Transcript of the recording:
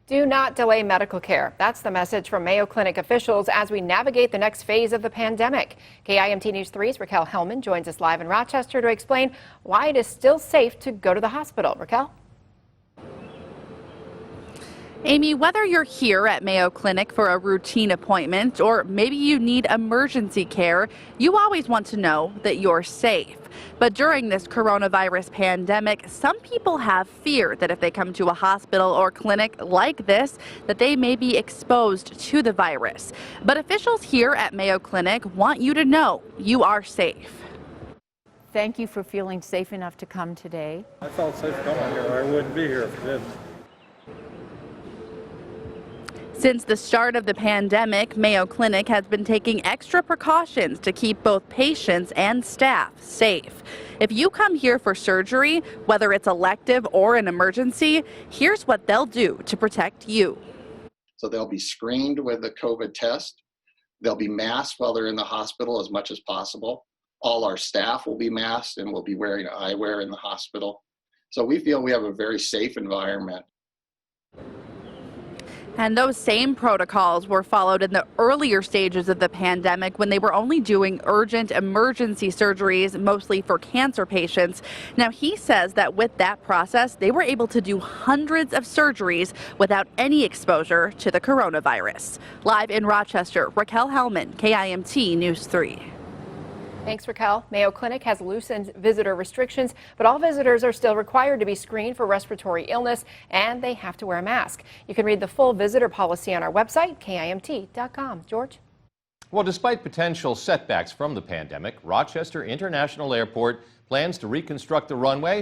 Do not delay medical care. That's the message from Mayo Clinic officials as we navigate the next phase of the pandemic. KIMT News 3's Raquel Hellman joins us live in Rochester to explain why it is still safe to go to the hospital. Raquel? Amy, whether you're here at Mayo Clinic for a routine appointment or maybe you need emergency care, you always want to know that you're safe. But during this coronavirus pandemic, some people have fear that if they come to a hospital or clinic like this, that they may be exposed to the virus. But officials here at Mayo Clinic want you to know you are safe. Thank you for feeling safe enough to come today. I felt safe coming here. I wouldn't be here if I didn't. Since the start of the pandemic, Mayo Clinic has been taking extra precautions to keep both patients and staff safe. If you come here for surgery, whether it's elective or an emergency, here's what they'll do to protect you. So they'll be screened with a COVID test. They'll be masked while they're in the hospital as much as possible. All our staff will be masked and will be wearing eyewear in the hospital. So we feel we have a very safe environment. And those same protocols were followed in the earlier stages of the pandemic when they were only doing urgent emergency surgeries, mostly for cancer patients. Now, he says that with that process, they were able to do hundreds of surgeries without any exposure to the coronavirus. Live in Rochester, Raquel Hellman, KIMT News 3. Thanks, Raquel. Mayo Clinic has loosened visitor restrictions, but all visitors are still required to be screened for respiratory illness, and they have to wear a mask. You can read the full visitor policy on our website, KIMT.com. George? Well, despite potential setbacks from the pandemic, Rochester International Airport plans to reconstruct the runway